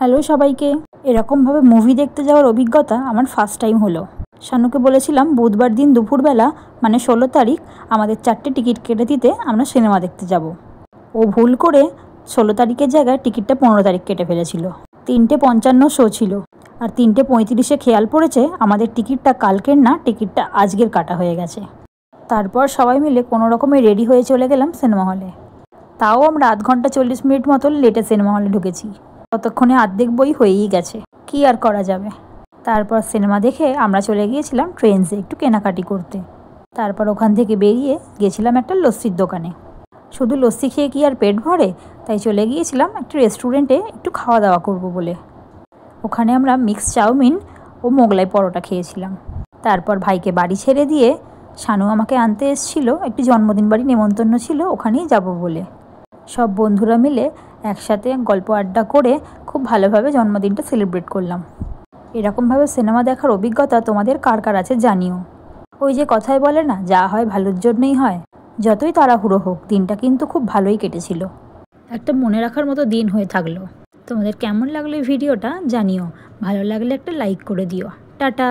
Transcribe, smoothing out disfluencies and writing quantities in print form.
Hello সবাইকে। এরকমভাবে movie দেখতে যাওয়ার অভিজ্ঞতা আমার ফার্স্ট টাইম হলো। শানুকে বলেছিলাম বুধবার দিন দুপুরবেলা মানে 16 তারিখ আমাদের 4টে টিকিট কেটে দিতে আমরা সিনেমা দেখতে যাব। ও ভুল করে 16 তারিখের জায়গায় টিকিটটা 15 তারিখ কেটে ফেলেছিল। 3:55 শো ছিল আর 3:35-এ খেয়াল পড়েছে আমাদের টিকিটটা কালকের না, টিকিটটা আজকের কাটা হয়ে গেছে। তারপর সবাই মিলে কোনো রকমে রেডি হয়ে চলে গেলাম সিনেমা হলে। তাও আমরা 1 ঘন্টা 40 মিনিট মতো লেটে সিনেমা হলে ঢুকেছি। ততক্ষণে অর্ধেক বই হয়েই গেছে, কি আর করা যাবে। তারপর সিনেমা দেখে আমরা চলে গিয়েছিলাম ট্রেন্ডসে একটু কেনাকাটি করতে। তারপর ওখান থেকে বেরিয়ে গেছিলাম একটা লস্যির দোকানে। শুধু লস্যি খেয়ে কি আর পেট ভরে, তাই চলে গিয়েছিলাম একটা রেস্টুরেন্টে একটু খাওয়া দাওয়া করব বলে। ওখানে আমরা মিক্স চাউমিন ও মোগলাই পরোটা খেয়েছিলাম। তারপর ভাইকে বাড়ি ছেড়ে দিয়ে শানু আমাকে আনতে এসেছিল, একটি জন্মদিন বাড়ি নেমন্তন্ন ছিল, ওখানেই যাব বলে। সব বন্ধুরা মিলে একসাথে গল্প আড্ডা করে খুব ভালোভাবে জন্মদিনটা সেলিব্রেট করলাম। এরকমভাবে সিনেমা দেখার অভিজ্ঞতা তোমাদের কার কার আছে জানিও। ওই যে কথায় বলে না, যা হয় ভালোর জন্যই হয়। যতই তাড়াহুড়ো হোক, দিনটা কিন্তু খুব ভালোই কেটেছিল। একটা মনে রাখার মতো দিন হয়ে থাকলো। তোমাদের কেমন লাগলো এই ভিডিওটা জানিও। ভালো লাগলে একটা লাইক করে দিও। টাটা।